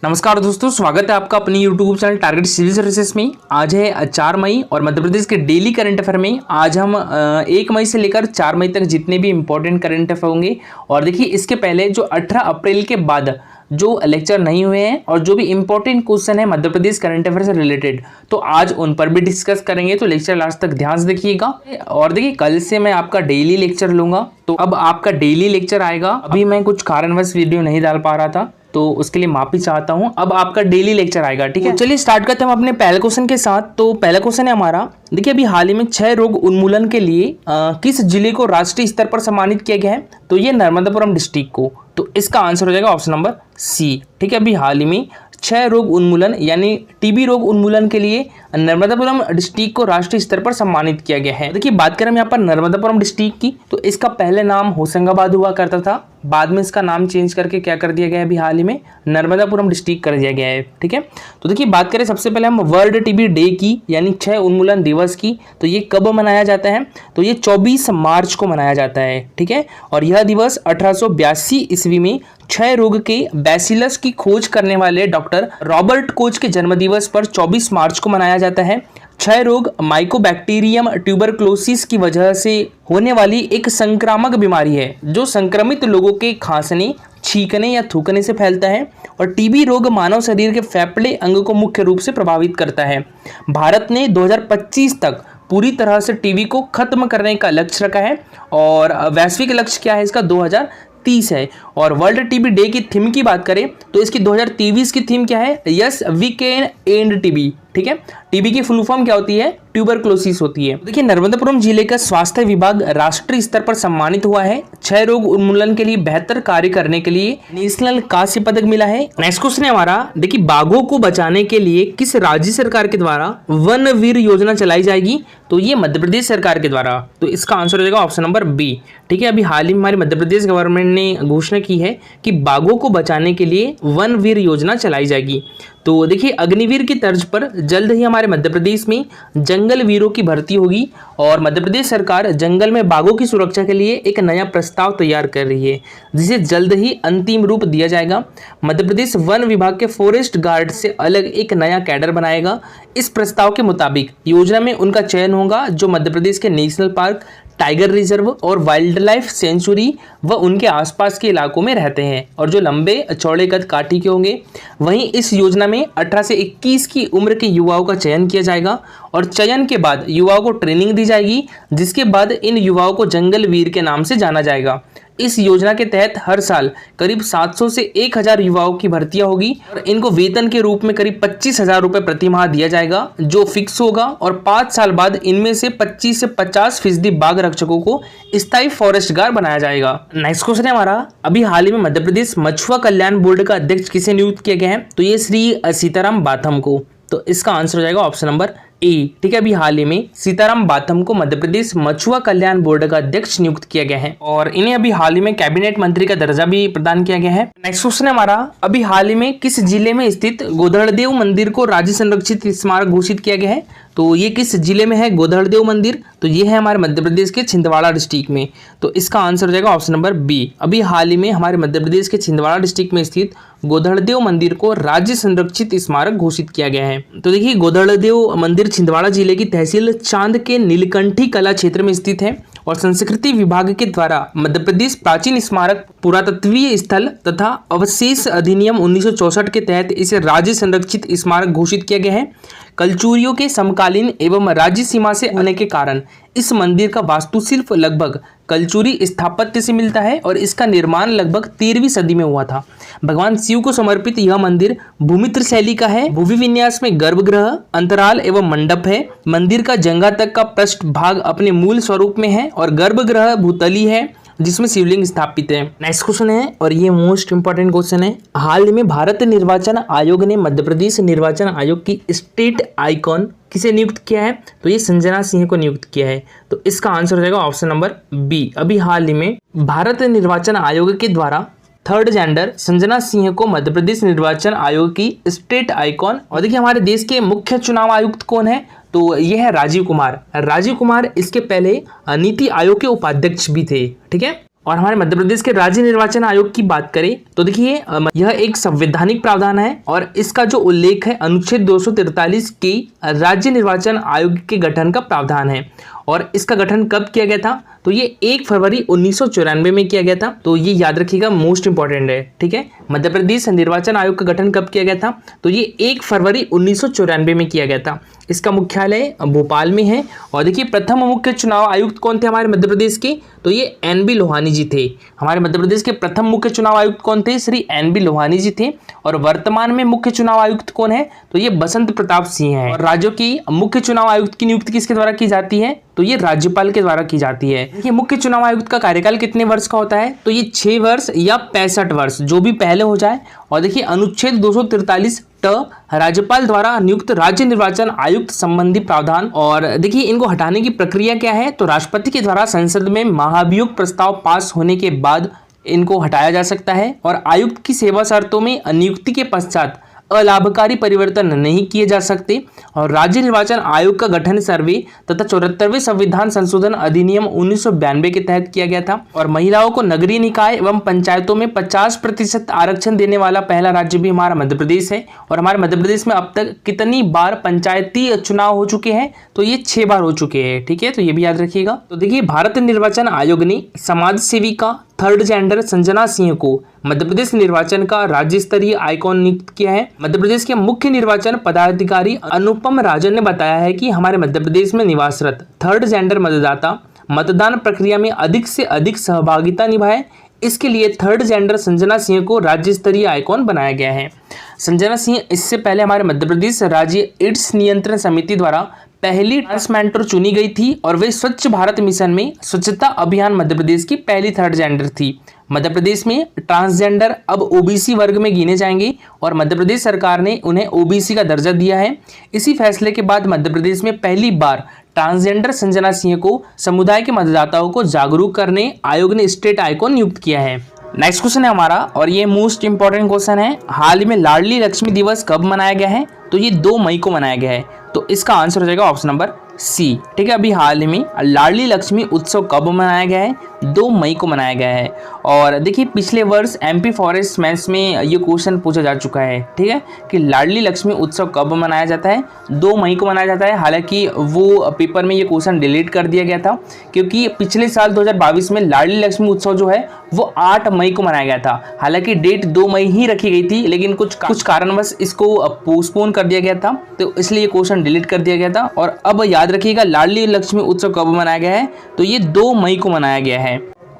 नमस्कार दोस्तों, स्वागत है आपका अपनी YouTube channel target civil services में। आज है 4 मई और मध्य प्रदेश के डेली करंट अफेयर में आज हम 1 मई से लेकर 4 मई तक जितने भी इंपॉर्टेंट करंट अफेयर होंगे, और देखिए इसके पहले जो 18 अप्रैल के बाद जो लेक्चर नहीं हुए हैं और जो भी इंपॉर्टेंट क्वेश्चन है मध्य प्रदेश करंट अफेयर से रिलेटेड, तो आज उन पर भी डिस्कस करेंगे। तो लेक्चर लास्ट तक ध्यान से देखिएगा। और देखिए कल से मैं आपका डेली लेक्चर लूंगा, तो अब आपका डेली लेक्चर आएगा। अभी मैं कुछ कारणवश वीडियो नहीं डाल पा रहा था, तो उसके लिए माफी चाहता हूं। अब आपका डेली लेक्चर आएगा, ठीक है। तो चलिए स्टार्ट करते हैं हम अपने पहले क्वेश्चन के साथ। तो पहला क्वेश्चन है हमारा, देखिए अभी हाल ही में क्षय रोग उन्मूलन के लिए किस जिले को राष्ट्रीय स्तर पर सम्मानित किया गया है? तो ये नर्मदापुरम डिस्ट्रिक्ट को। तो इसका आंसर हो जाएगा ऑप्शन नंबर सी, ठीक है। अभी हाल ही में क्षय रोग उन्मूलन यानी टीबी रोग उन्मूलन के लिए नर्मदापुरम डिस्ट्रिक्ट को राष्ट्रीय स्तर पर सम्मानित किया गया है। देखिए बात करें हम यहाँ पर नर्मदापुरम डिस्ट्रिक्ट की, तो इसका पहले नाम होशंगाबाद हुआ करता था, बाद में इसका नाम चेंज करके क्या कर दिया गया है, अभी हाल ही में नर्मदापुरम डिस्ट्रिक्ट कर दिया गया है, ठीक है। तो देखिए बात करें सबसे पहले हम वर्ल्ड टीबी डे की यानी क्षय उन्मूलन दिवस की, तो ये कब मनाया जाता है? तो ये 24 मार्च को मनाया जाता है, ठीक है। और यह दिवस 1882 ईस्वी में क्षय रोग के बैसिलस की खोज करने वाले डॉक्टर रॉबर्ट कोच के जन्मदिवस पर 24 मार्च को मनाया जाता है। क्षय रोग माइकोबैक्टीरियम ट्यूबरक्लोसिस की वजह से होने वाली एक संक्रामक बीमारी है जो संक्रमित लोगों के खांसने, छींकने या थूकने से फैलता है। और टीबी रोग मानव शरीर के फेफड़े अंग को मुख्य रूप से प्रभावित करता है। भारत ने 2025 तक पूरी तरह से टीबी को खत्म करने का लक्ष्य रखा है, और वैश्विक लक्ष्य क्या है इसका? 2030 है। और वर्ल्ड टीबी डे की थीम की बात करें तो इसकी 2023 की थीम क्या है? Yes we can and TB, ठीक है। टीबी की फुल फॉर्म क्या होती है? ट्यूबरक्लोसिस होती है। देखिए नर्मदापुरम जिले का स्वास्थ्य विभाग राष्ट्रीय स्तर पर सम्मानित हुआ है। क्षय रोग उन्मूलन के लिए बेहतर कार्य करने के लिए नेशनल कांस्य पदक मिला है। नेक्स्ट क्वेश्चन है हमारा, देखिए बाघों को बचाने के लिए किस राज्य सरकार के द्वारा वन वीर योजना चलाई जाएगी? तो ये मध्य प्रदेश सरकार के द्वारा। तो इसका आंसर हो जाएगा ऑप्शन नंबर बी, ठीक है। अभी हाल ही में हमारे मध्य प्रदेश गवर्नमेंट ने घोषणा की है कि बाघों को बचाने के लिए वन वीर योजना चलाई जाएगी। तो देखिए अग्निवीर की तर्ज पर जल्द ही हमारे मध्य प्रदेश में जंगल वीरों की भर्ती होगी, और मध्य प्रदेश सरकार जंगल में बाघों की सुरक्षा के लिए एक नया प्रस्ताव तैयार कर रही है, जिसे जल्द ही अंतिम रूप दिया जाएगा। मध्य प्रदेश वन विभाग के फॉरेस्ट गार्ड से अलग एक नया कैडर बनाएगा। इस प्रस्ताव के मुताबिक योजना में उनका चयन होगा जो मध्य प्रदेश के नेशनल पार्क, टाइगर रिजर्व और वाइल्ड लाइफ सेंचुरी व उनके आसपास के इलाकों में रहते हैं, और जो लंबे चौड़े कद काठी के होंगे। वहीं इस योजना में 18 से 21 की उम्र के युवाओं का चयन किया जाएगा, और चयन के बाद युवाओं को ट्रेनिंग दी जाएगी, जिसके बाद इन युवाओं को जंगल वीर के नाम से जाना जाएगा। इस योजना के तहत हर साल करीब 700 से 1000 युवाओं की भर्तियां होगी, और इनको वेतन के रूप में करीब 25,000 रुपए प्रति माह दिया जाएगा, जो फिक्स होगा। और 5 साल बाद इनमें से 25 से 50% बाघ रक्षकों को स्थायी फॉरेस्ट गार्ड बनाया जाएगा। नेक्स्ट क्वेश्चन है हमारा, अभी हाल ही में मध्य प्रदेश मछुआ कल्याण बोर्ड का अध्यक्ष किसे नियुक्त किया गया है? तो ये श्री सीताराम बाथम को। तो इसका आंसर हो जाएगा ऑप्शन नंबर ए, ठीक है। अभी हाल ही में सीताराम बाथम को मध्य प्रदेश मछुआ कल्याण बोर्ड का अध्यक्ष नियुक्त किया गया है, और इन्हें अभी हाल ही में कैबिनेट मंत्री का दर्जा भी प्रदान किया गया है। नेक्स्ट क्वेश्चन है हमारा, अभी हाल ही में किस जिले में स्थित गोधड़देव मंदिर को राज्य संरक्षित स्मारक घोषित किया गया है? तो ये किस जिले में है गोधड़देव मंदिर? तो ये है हमारे मध्य प्रदेश के छिंदवाड़ा डिस्ट्रिक्ट में। तो इसका आंसर हो जाएगा ऑप्शन नंबर बी। अभी हाल ही में हमारे मध्य प्रदेश के छिंदवाड़ा डिस्ट्रिक्ट में स्थित गोधड़देव मंदिर को राज्य संरक्षित स्मारक घोषित किया गया है। तो देखिए गोधड़देव मंदिर छिंदवाड़ा जिले की तहसील चांद के नीलकंठी कला क्षेत्र में स्थित है, और संस्कृति विभाग के द्वारा मध्य प्रदेश प्राचीन स्मारक पुरातत्वीय स्थल तथा अवशेष अधिनियम 1964 के तहत इसे राज्य संरक्षित स्मारक घोषित किया गया है। कलचुरियों के समकालीन एवं राज्य सीमा से होने के कारण इस मंदिर का वास्तुशिल्प लगभग कलचुरी स्थापत्य से मिलता है, और इसका निर्माण लगभग 13वीं सदी में हुआ था। भगवान शिव को समर्पित यह मंदिर भूमित्र शैली का है। भूमि विन्यास में गर्भगृह, अंतराल एवं मंडप है। मंदिर का जंगा तक का पृष्ठ भाग अपने मूल स्वरूप में है, और गर्भगृह भूतली है जिसमें शिवलिंग स्थापित है। नेक्स्ट क्वेश्चन है, और ये मोस्ट इंपॉर्टेंट क्वेश्चन है, हाल ही में भारत निर्वाचन आयोग ने मध्य प्रदेश निर्वाचन आयोग की स्टेट आइकॉन किसे नियुक्त किया है? तो ये संजना सिंह को नियुक्त किया है। तो इसका आंसर हो जाएगा ऑप्शन नंबर बी। अभी हाल ही में भारत निर्वाचन आयोग के द्वारा थर्ड जेंडर संजना सिंह को मध्य प्रदेश निर्वाचन आयोग की स्टेट आइकॉन। और देखिए हमारे देश के मुख्य चुनाव आयुक्त कौन है? तो ये है राजीव कुमार। राजीव कुमार इसके पहले नीति आयोग के उपाध्यक्ष भी थे, ठीक है। और हमारे मध्य प्रदेश के राज्य निर्वाचन आयोग की बात करें तो देखिए यह एक संवैधानिक प्रावधान है और इसका जो उल्लेख है अनुच्छेद 243 के राज्य निर्वाचन आयोग के गठन का प्रावधान है। और इसका गठन कब किया गया था? तो ये 1 फरवरी 1994 में किया गया था। तो ये याद रखिएगा, मोस्ट इंपॉर्टेंट है, ठीक है। मध्य प्रदेश निर्वाचन आयोग का गठन कब किया गया था? तो ये 1 फरवरी 1994 में किया गया था। इसका मुख्यालय भोपाल में है। और देखिए प्रथम मुख्य चुनाव आयुक्त कौन थे हमारे मध्य प्रदेश के? तो ये एन.बी. लोहानी जी थे। हमारे मध्य प्रदेश के प्रथम मुख्य चुनाव आयुक्त कौन थे? श्री एन.बी. लोहानी जी थे। और वर्तमान में मुख्य चुनाव आयुक्त कौन है? तो ये बसंत प्रताप सिंह हैं। और राज्यों की मुख्य चुनाव आयुक्त की नियुक्ति किसके द्वारा की जाती है? तो ये राज्यपाल के द्वारा की जाती है। देखिए मुख्य चुनाव आयुक्त का कार्यकाल कितने वर्ष का होता है? तो ये 6 वर्ष या 65 वर्ष, जो भी पहले हो जाए। और देखिए अनुच्छेद 243 राज्यपाल द्वारा नियुक्त राज्य निर्वाचन आयुक्त संबंधी प्रावधान। और देखिए इनको हटाने की प्रक्रिया क्या है? तो राष्ट्रपति के द्वारा संसद में महाभियोग प्रस्ताव पास होने के बाद इनको हटाया जा सकता है। और आयुक्त की सेवा शर्तों में नियुक्ति के पश्चात अलाभकारी परिवर्तन नहीं किए जा सकते। और राज्य निर्वाचन आयोग का गठन सर्वे तथा 74वें संविधान संशोधन अधिनियम 1992 के तहत किया गया था। और महिलाओं को नगरीय निकाय एवं पंचायतों में 50% आरक्षण देने वाला पहला राज्य भी हमारा मध्य प्रदेश है। और हमारे मध्य प्रदेश में अब तक कितनी बार पंचायती चुनाव हो चुके हैं? तो ये 6 बार हो चुके हैं, ठीक है। तो ये भी याद रखिएगा। तो देखिए भारत निर्वाचन आयोग ने समाज सेविका थर्ड जेंडर संजना सिंह को मध्य प्रदेश निर्वाचन का राज्य स्तरीय आइकॉन नियुक्त किया है। मध्य प्रदेश के मुख्य निर्वाचन पदाधिकारी अनुपम राजन ने बताया है कि हमारे मध्य प्रदेश में निवासरत थर्ड जेंडर मतदाता मतदान प्रक्रिया में अधिक से अधिक सहभागिता निभाए, इसके लिए थर्ड जेंडर संजना सिंह को राज्य स्तरीय आइकॉन बनाया गया है। संजना सिंह इससे पहले हमारे मध्य प्रदेश राज्य एड्स नियंत्रण समिति द्वारा पहली ट्रांस मेंटर चुनी गई थी। और वे स्वच्छ भारत मिशन में स्वच्छता अभियान मध्य प्रदेश की पहली थर्ड जेंडर थी। मध्य प्रदेश में ट्रांसजेंडर अब ओबीसी वर्ग में गिने जाएंगे और मध्य प्रदेश सरकार ने उन्हें ओबीसी का दर्जा दिया है। इसी फैसले के बाद मध्य प्रदेश में पहली बार ट्रांसजेंडर संजना सिंह को समुदाय के मतदाताओं को जागरूक करने आयोग ने स्टेट आइकॉन नियुक्त किया है। नेक्स्ट क्वेश्चन है हमारा और ये मोस्ट इंपॉर्टेंट क्वेश्चन है। हाल ही में लाडली लक्ष्मी दिवस कब मनाया गया है? तो ये 2 मई को मनाया गया है। तो इसका आंसर हो जाएगा ऑप्शन नंबर सी, ठीक है। अभी हाल ही में लाडली लक्ष्मी उत्सव कब मनाया गया है? 2 मई को मनाया गया है। और देखिए पिछले वर्ष एमपी फॉरेस्ट मैथ्स में ये क्वेश्चन पूछा जा चुका है, ठीक है, कि लाडली लक्ष्मी उत्सव कब मनाया जाता है? 2 मई को मनाया जाता है। हालांकि वो पेपर में ये क्वेश्चन डिलीट कर दिया गया था क्योंकि पिछले साल 2022 में लाडली लक्ष्मी उत्सव जो है वो 8 मई को मनाया गया था। हालांकि डेट 2 मई ही रखी गई थी, लेकिन कुछ कारणवश इसको पोस्टपोन कर दिया गया था, तो इसलिए क्वेश्चन डिलीट कर दिया गया था। और अब याद रखिएगा लाडली लक्ष्मी उत्सव कब मनाया गया है? तो ये 2 मई को मनाया गया है।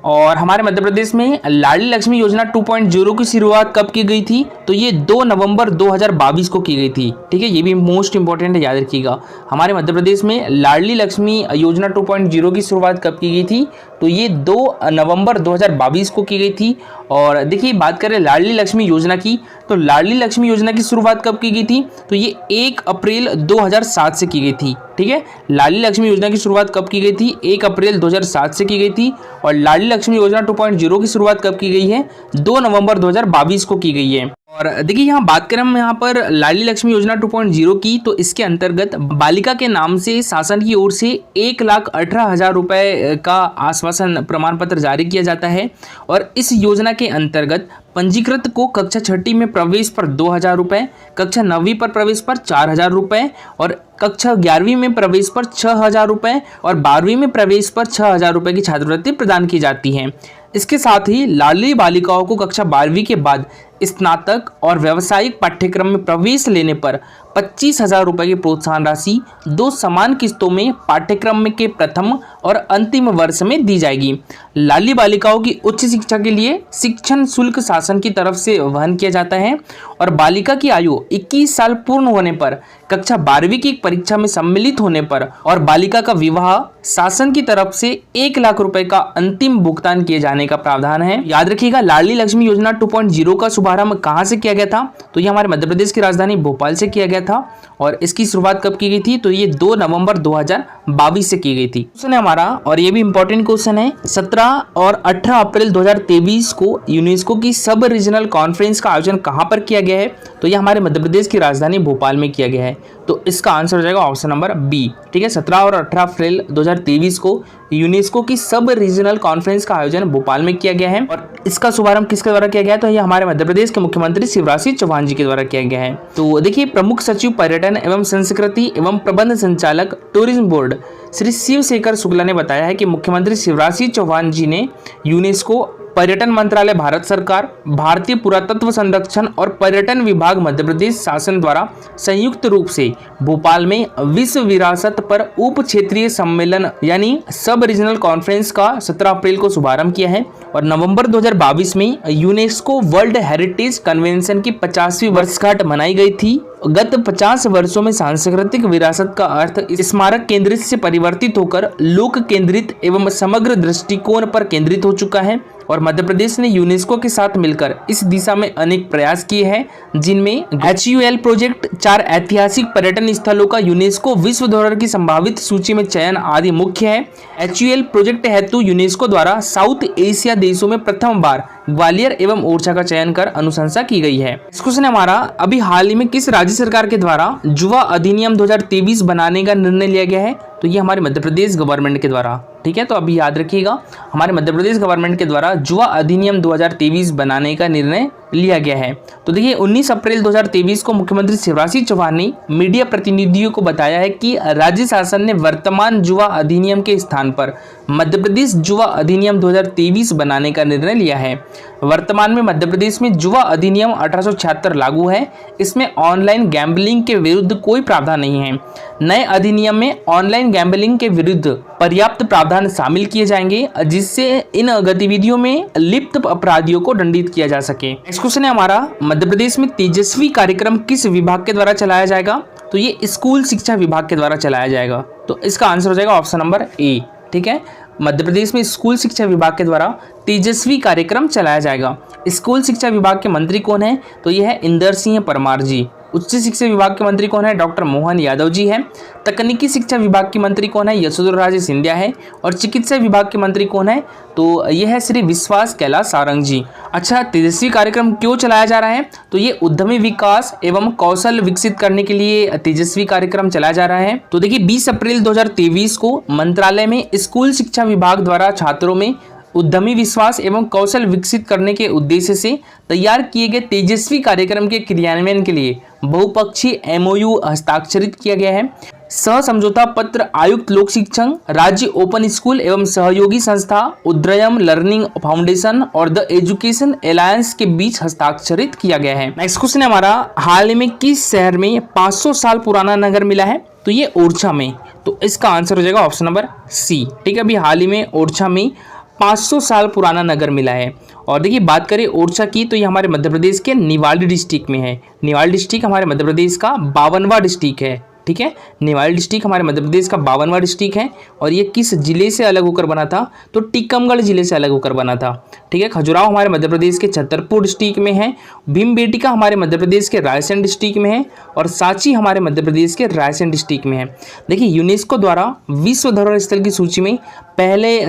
और हमारे मध्य प्रदेश में लाडली लक्ष्मी योजना 2.0 की शुरुआत कब की गई थी? तो ये 2 नवंबर 2022 को की गई थी, ठीक है। ये भी मोस्ट इंपॉर्टेंट है, याद रखिएगा। हमारे मध्य प्रदेश में लाडली लक्ष्मी योजना 2.0 की शुरुआत कब की गई थी? तो ये 2 नवंबर 2022 को की गई थी। और देखिए बात करें लाडली लक्ष्मी योजना की, तो लाडली लक्ष्मी योजना की शुरुआत कब की गई थी? तो ये 1 अप्रैल 2007 से की गई थी, ठीक है। लाडली लक्ष्मी योजना की शुरुआत कब की गई थी? 1 अप्रैल 2007 से की गई थी। और लाडली लक्ष्मी योजना 2.0 की शुरुआत कब की गई है? 2 नवंबर 2022 को की गई है। और देखिए यहाँ बात करें हम यहाँ पर लाडली लक्ष्मी योजना 2.0 की, तो इसके अंतर्गत बालिका के नाम से शासन की ओर से 1,18,000 रुपए का आश्वासन प्रमाण पत्र जारी किया जाता है। और इस योजना के अंतर्गत पंजीकृत को कक्षा 6ठी में प्रवेश पर 2,000 रुपये, कक्षा 9वीं पर प्रवेश पर 4,000 रुपये और कक्षा 11वीं में प्रवेश पर 6,000 रुपये और 12वीं में प्रवेश पर 6,000 रुपये की छात्रवृत्ति प्रदान की जाती है। इसके साथ ही लाडली बालिकाओं को कक्षा 12वीं के बाद स्नातक और व्यावसायिक पाठ्यक्रम में प्रवेश लेने पर 25,000 रुपये की प्रोत्साहन राशि 2 समान किस्तों में पाठ्यक्रम के प्रथम और अंतिम वर्ष में दी जाएगी। लाडली बालिकाओं की उच्च शिक्षा के लिए शिक्षण शुल्क शासन की तरफ से वहन किया जाता है। और बालिका की आयु 21 साल पूर्ण होने पर, कक्षा 12वीं की परीक्षा में सम्मिलित होने पर और बालिका का विवाह शासन की तरफ से 1 लाख रुपए का अंतिम भुगतान किए जाने का प्रावधान है। याद रखिएगा लाडली लक्ष्मी योजना 2.0 का शुभारंभ कहां से किया गया था? तो ये हमारे मध्य प्रदेश की राजधानी भोपाल से किया गया था। और इसकी शुरुआत कब की गई थी? तो ये 2 नवंबर 2022 से की गई थी। क्वेश्चन है हमारा और ये भी इंपॉर्टेंट क्वेश्चन है। 17 और 18 अप्रैल 2023 को यूनेस्को की सब रीजनल कॉन्फ्रेंस का आयोजन कहां पर किया गया है? तो ये हमारे मध्य प्रदेश की राजधानी भोपाल में किया गया है। तो इसका आंसर हो जाएगा ऑप्शन नंबर बी। ठीक है, 17 और 18 अप्रैल 2023 को यूनेस्को की सब रीजनल कॉन्फ्रेंस का आयोजन भोपाल में किया गया है और इसका शुभारंभ किसके द्वारा किया गया है? तो ये हमारे मध्य प्रदेश के मुख्यमंत्री शिवराज सिंह चौहान जी के द्वारा किया गया है। तो देखिए, प्रमुख सचिव पर्यटन एवं संस्कृति एवं प्रबंध संचालक टूरिज्म बोर्ड श्री शिवशेखर शुक्ला ने बताया है कि मुख्यमंत्री शिवराज सिंह चौहान जी ने यूनेस्को, पर्यटन मंत्रालय भारत सरकार, भारतीय पुरातत्व संरक्षण और पर्यटन विभाग मध्य प्रदेश शासन द्वारा संयुक्त रूप से भोपाल में विश्व विरासत पर उप क्षेत्रीय सम्मेलन यानी सब रीजनल कॉन्फ्रेंस का 17 अप्रैल को शुभारंभ किया है और नवंबर 2022 में यूनेस्को वर्ल्ड हेरिटेज कन्वेंशन की 50वीं वर्षगांठ मनाई गई थी। गत 50 वर्षों में सांस्कृतिक विरासत का अर्थ स्मारक केंद्रित से परिवर्तित होकर लोक केंद्रित एवं समग्र दृष्टिकोण पर केंद्रित हो चुका है और मध्य प्रदेश ने यूनेस्को के साथ मिलकर इस दिशा में अनेक प्रयास किए हैं, जिनमें HUL प्रोजेक्ट, 4 ऐतिहासिक पर्यटन स्थलों का यूनेस्को विश्व धरोहर की संभावित सूची में चयन आदि मुख्य है। HUL प्रोजेक्ट हेतु यूनेस्को द्वारा साउथ एशिया देशों में प्रथम बार ग्वालियर एवं ओरछा का चयन कर अनुशंसा की गई है। इस क्वेश्चन हमारा, अभी हाल ही में किस राज्य सरकार के द्वारा युवा अधिनियम 2023 बनाने का निर्णय लिया गया है? तो ये हमारे मध्य प्रदेश गवर्नमेंट के द्वारा। ठीक है, तो अभी याद रखिएगा, हमारे मध्य प्रदेश गवर्नमेंट के द्वारा युवा अधिनियम 2023 बनाने का निर्णय लिया गया है। तो देखिए, 19 अप्रैल 2023 को मुख्यमंत्री शिवराज सिंह चौहान ने मीडिया प्रतिनिधियों को बताया है कि राज्य शासन ने वर्तमान युवा अधिनियम के स्थान पर मध्य प्रदेश युवा अधिनियम 2023 बनाने का निर्णय लिया है। वर्तमान में मध्य प्रदेश में युवा अधिनियम 1876 लागू है। इसमें ऑनलाइन गैम्बलिंग के विरुद्ध कोई प्रावधान नहीं है। नए अधिनियम में ऑनलाइन गैम्बलिंग के विरुद्ध पर्याप्त प्रावधान शामिल किए जाएंगे, जिससे इन गतिविधियों में लिप्त अपराधियों को दंडित किया जा सके। नेक्स्ट क्वेश्चन है हमारा, मध्य प्रदेश में तेजस्वी कार्यक्रम किस विभाग के द्वारा चलाया जाएगा? तो ये स्कूल शिक्षा विभाग के द्वारा चलाया जाएगा। तो इसका आंसर हो जाएगा ऑप्शन नंबर ए। ठीक है, मध्य प्रदेश में स्कूल शिक्षा विभाग के द्वारा तेजस्वी कार्यक्रम चलाया जाएगा। स्कूल शिक्षा विभाग के मंत्री कौन है? तो यह है इंदर सिंह परमार जी। उच्च शिक्षा विभाग के मंत्री कौन है? डॉक्टर मोहन यादव जी है। तकनीकी शिक्षा विभाग की मंत्री कौन है? यशोधरा राजे सिंधिया है। और चिकित्सा विभाग के मंत्री कौन है? तो यह है श्री विश्वास कैलाश सारंग जी। अच्छा, तेजस्वी कार्यक्रम क्यों चलाया जा रहा है? तो ये उद्यमी विकास एवं कौशल विकसित करने के लिए तेजस्वी कार्यक्रम चलाया जा रहा है। तो देखिए, 20 अप्रैल 2023 को मंत्रालय में स्कूल शिक्षा विभाग द्वारा छात्रों में उद्यमी विश्वास एवं कौशल विकसित करने के उद्देश्य से तैयार किए गए तेजस्वी कार्यक्रम के क्रियान्वयन के लिए बहुपक्षीय MOU हस्ताक्षरित किया गया है। सह समझौता पत्र आयुक्त लोक शिक्षण, राज्य ओपन स्कूल एवं सहयोगी संस्था उद्यम लर्निंग फाउंडेशन और द एजुकेशन अलायंस के बीच हस्ताक्षरित किया गया है। नेक्स्ट क्वेश्चन है हमारा, हाल ही में किस शहर में 500 साल पुराना नगर मिला है? तो ये ओरछा में। तो इसका आंसर हो जाएगा ऑप्शन नंबर सी। ठीक है, अभी हाल ही में ओरछा में 500 साल पुराना नगर मिला है। और देखिए, बात करें ओरछा की, तो ये हमारे मध्य प्रदेश के निवाड़ी डिस्ट्रिक्ट में है। निवाड़ी डिस्ट्रिक्ट हमारे मध्य प्रदेश का 52वां डिस्ट्रिक्ट है। ठीक है, निवाड़ी डिस्ट्रिक्ट हमारे मध्य प्रदेश का 52वां डिस्ट्रिक्ट है। और ये किस जिले से अलग होकर बना था? तो टीकमगढ़ जिले से अलग होकर बना था। ठीक है, खजुराहो हमारे मध्य प्रदेश के छतरपुर डिस्ट्रिक्ट में है। भीमबेटका हमारे मध्य प्रदेश के रायसेन डिस्ट्रिक्ट में है। और सांची हमारे मध्य प्रदेश के रायसेन डिस्ट्रिक्ट में है। देखिए, यूनेस्को द्वारा विश्व धरोहर स्थल की सूची में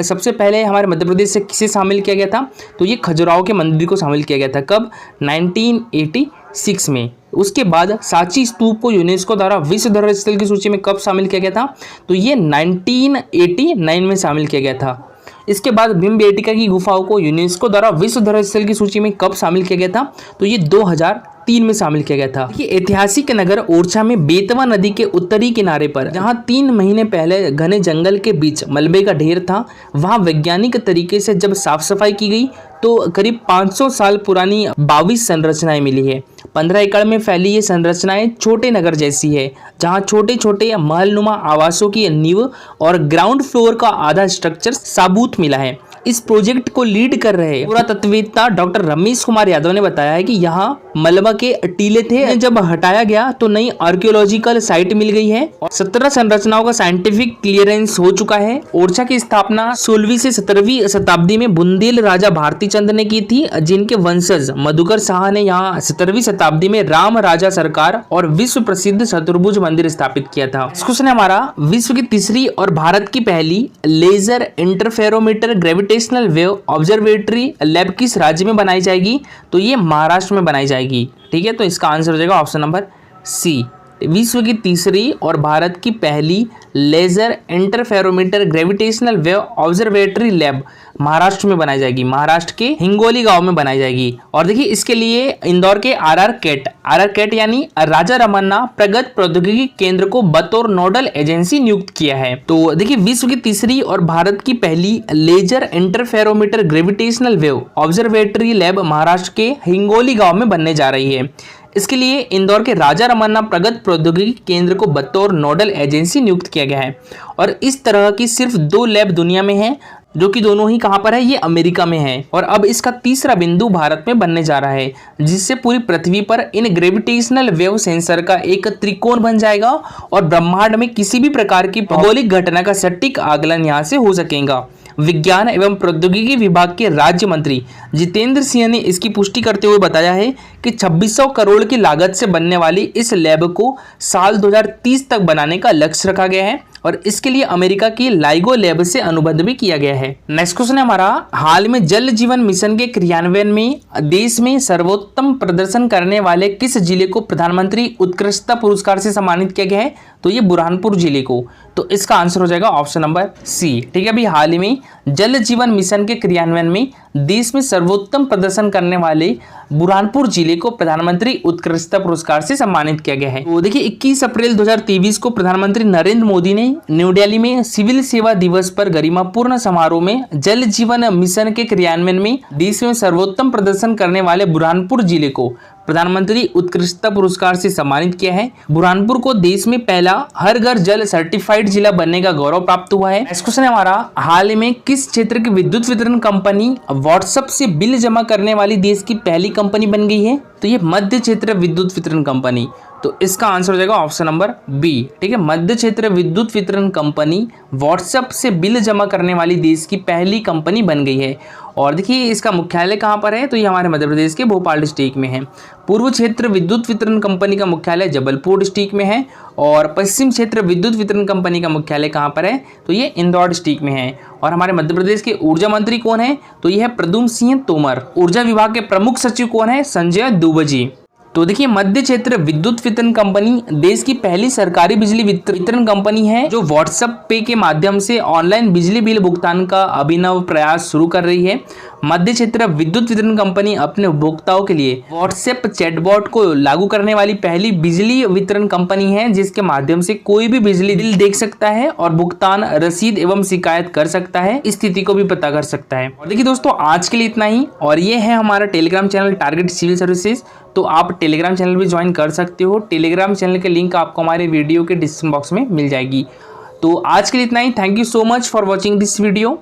सबसे पहले हमारे मध्य प्रदेश से किसे शामिल किया गया था? तो ये खजुराहो के मंदिर को शामिल किया गया था। कब? 1986 में। उसके बाद सांची स्तूप को यूनेस्को द्वारा विश्व धरोहर स्थल की सूची में कब शामिल किया गया था? तो ये 1989 में शामिल किया गया था। इसके बाद भीमबेटका की गुफाओं को यूनेस्को द्वारा विश्व धरोहर स्थल की सूची में कब शामिल किया गया था? तो ये 2003 में शामिल किया गया था। देखिए, ऐतिहासिक नगर ओरछा में बेतवा नदी के उत्तरी किनारे पर, जहां 3 महीने पहले घने जंगल के बीच मलबे का ढेर था, वहां वैज्ञानिक तरीके से जब साफ सफाई की गई तो करीब 500 साल पुरानी 22 संरचनाएं मिली है। 15 एकड़ में फैली ये संरचनाएं छोटे नगर जैसी है, जहां छोटे छोटे महलनुमा आवासों की नींव और ग्राउंड फ्लोर का आधा स्ट्रक्चर साबूत मिला है। इस प्रोजेक्ट को लीड कर रहे पुरातत्ववेत्ता डॉक्टर रमेश कुमार यादव ने बताया है कि यहाँ मलबा के टीले थे, जब हटाया गया तो नई आर्कियोलॉजिकल साइट मिल गई है और 17 संरचनाओं का साइंटिफिक क्लियरेंस हो चुका है। ओरछा की स्थापना 16वीं से 17वीं शताब्दी में बुंदेल राजा भारती चंद ने की थी, जिनके वंशज मधुकर शाह ने यहाँ 17वीं शताब्दी में राम राजा सरकार और विश्व प्रसिद्ध चतुर्भुज मंदिर स्थापित किया था। इस क्वेश्चन हमारा, विश्व की तीसरी और भारत की पहली laser interferometer gravitational wave observatory lab किस राज्य में बनाई जाएगी? तो ये महाराष्ट्र में बनाई जाएगी। ठीक है, तो इसका आंसर हो जाएगा ऑप्शन नंबर सी। विश्व की तीसरी और भारत की पहली laser interferometer gravitational wave observatory lab Maharashtra में बनाई जाएगी, महाराष्ट्र के हिंगोली गांव में बनाई जाएगी। और देखिए इसके लिए इंदौर के आर यानी राजा रमन्ना प्रगत प्रौद्योगिकी केंद्र को बतौर नोडल एजेंसी नियुक्त किया है। तो देखिए विश्व की तीसरी और भारत की पहली laser interferometer gravitational wave observatory lab Maharashtra के हिंगोली गांव में बनने जा रही है। इसके लिए इंदौर के राजा रमन्ना प्रगत प्रौद्योगिकी केंद्र को बतौर नोडल एजेंसी नियुक्त किया गया है। और इस तरह की सिर्फ 2 लैब दुनिया में है, जो कि दोनों ही कहां पर है, ये अमेरिका में है। और अब इसका तीसरा बिंदु भारत में बनने जा रहा है, जिससे पूरी पृथ्वी पर इन ग्रेविटेशनल वेव सेंसर का एक त्रिकोण बन जाएगा और ब्रह्मांड में किसी भी प्रकार की भौगोलिक घटना का सटीक आकलन यहां से हो सकेगा। विज्ञान एवं प्रौद्योगिकी विभाग के राज्य मंत्री जितेंद्र सिंह ने इसकी पुष्टि करते हुए बताया है कि 2600 करोड़ की लागत से बनने वाली इस लैब को साल 2030 तक बनाने का लक्ष्य रखा गया है और इसके लिए अमेरिका की लाइगो लैब से अनुबंध भी किया गया है। नेक्स्ट क्वेश्चन है हमारा, हाल में जल जीवन मिशन के क्रियान्वयन में देश में सर्वोत्तम प्रदर्शन करने वाले किस जिले को प्रधानमंत्री उत्कृष्टता पुरस्कार से सम्मानित किया गया है? तो ये बुरहानपुर जिले को। तो इसका आंसर हो जाएगा ऑप्शन नंबर सी। ठीक है, अभी हाल ही में जल जीवन मिशन के क्रियान्वयन में देश में सर्वोत्तम प्रदर्शन करने वाले बुरहानपुर जिले को प्रधानमंत्री उत्कृष्टता पुरस्कार से सम्मानित किया गया है। तो देखिए 21 अप्रैल 2023 को प्रधानमंत्री नरेंद्र मोदी ने न्यू दिल्ली में सिविल सेवा दिवस पर गरिमापूर्ण समारोह में जल जीवन मिशन के क्रियान्वयन में देश में सर्वोत्तम प्रदर्शन करने वाले बुरहानपुर जिले को प्रधानमंत्री उत्कृष्टता पुरस्कार से सम्मानित किया है। बुरहानपुर को देश में पहला हर घर जल सर्टिफाइड जिला बनने का गौरव प्राप्त हुआ है। नेक्स्ट क्वेश्चन है हमारा, हाल में किस क्षेत्र की विद्युत वितरण कंपनी व्हाट्सएप से बिल जमा करने वाली देश की पहली कंपनी बन गई है? तो ये मध्य क्षेत्र विद्युत वितरण कंपनी। तो इसका आंसर हो जाएगा ऑप्शन नंबर बी। ठीक है, मध्य क्षेत्र विद्युत वितरण कंपनी व्हाट्सएप से बिल जमा करने वाली देश की पहली कंपनी बन गई है। और देखिए इसका मुख्यालय कहाँ पर है? तो ये हमारे मध्य प्रदेश के भोपाल डिस्ट्रिक्ट में है। पूर्व क्षेत्र विद्युत वितरण कंपनी का मुख्यालय जबलपुर डिस्ट्रिक्ट में है और पश्चिम क्षेत्र विद्युत वितरण कंपनी का मुख्यालय कहाँ पर है? तो ये इंदौर डिस्ट्रिक्ट में है। और हमारे मध्य प्रदेश के ऊर्जा मंत्री कौन है? तो ये है प्रद्युम्न सिंह तोमर। ऊर्जा विभाग के प्रमुख सचिव कौन है? संजय दुबे। तो देखिए मध्य क्षेत्र विद्युत वितरण कंपनी देश की पहली सरकारी बिजली वितरण कंपनी है जो व्हाट्सएप पे के माध्यम से ऑनलाइन बिजली बिल भुगतान का अभिनव प्रयास शुरू कर रही है। मध्य क्षेत्र विद्युत वितरण कंपनी अपने उपभोक्ताओं के लिए व्हाट्सएप चैटबॉट को लागू करने वाली पहली बिजली वितरण कंपनी है, जिसके माध्यम से कोई भी बिजली बिल देख सकता है और भुगतान रसीद एवं शिकायत कर सकता है, स्थिति को भी पता कर सकता है। और देखिए दोस्तों आज के लिए इतना ही। और ये है हमारा Telegram channel target civil services, तो आप टेलीग्राम चैनल भी ज्वाइन कर सकते हो। टेलीग्राम चैनल के लिंक आपको हमारे वीडियो के डिस्क्रिप्शन बॉक्स में मिल जाएगी। तो आज के लिए इतना ही। Thank you so much for watching this video.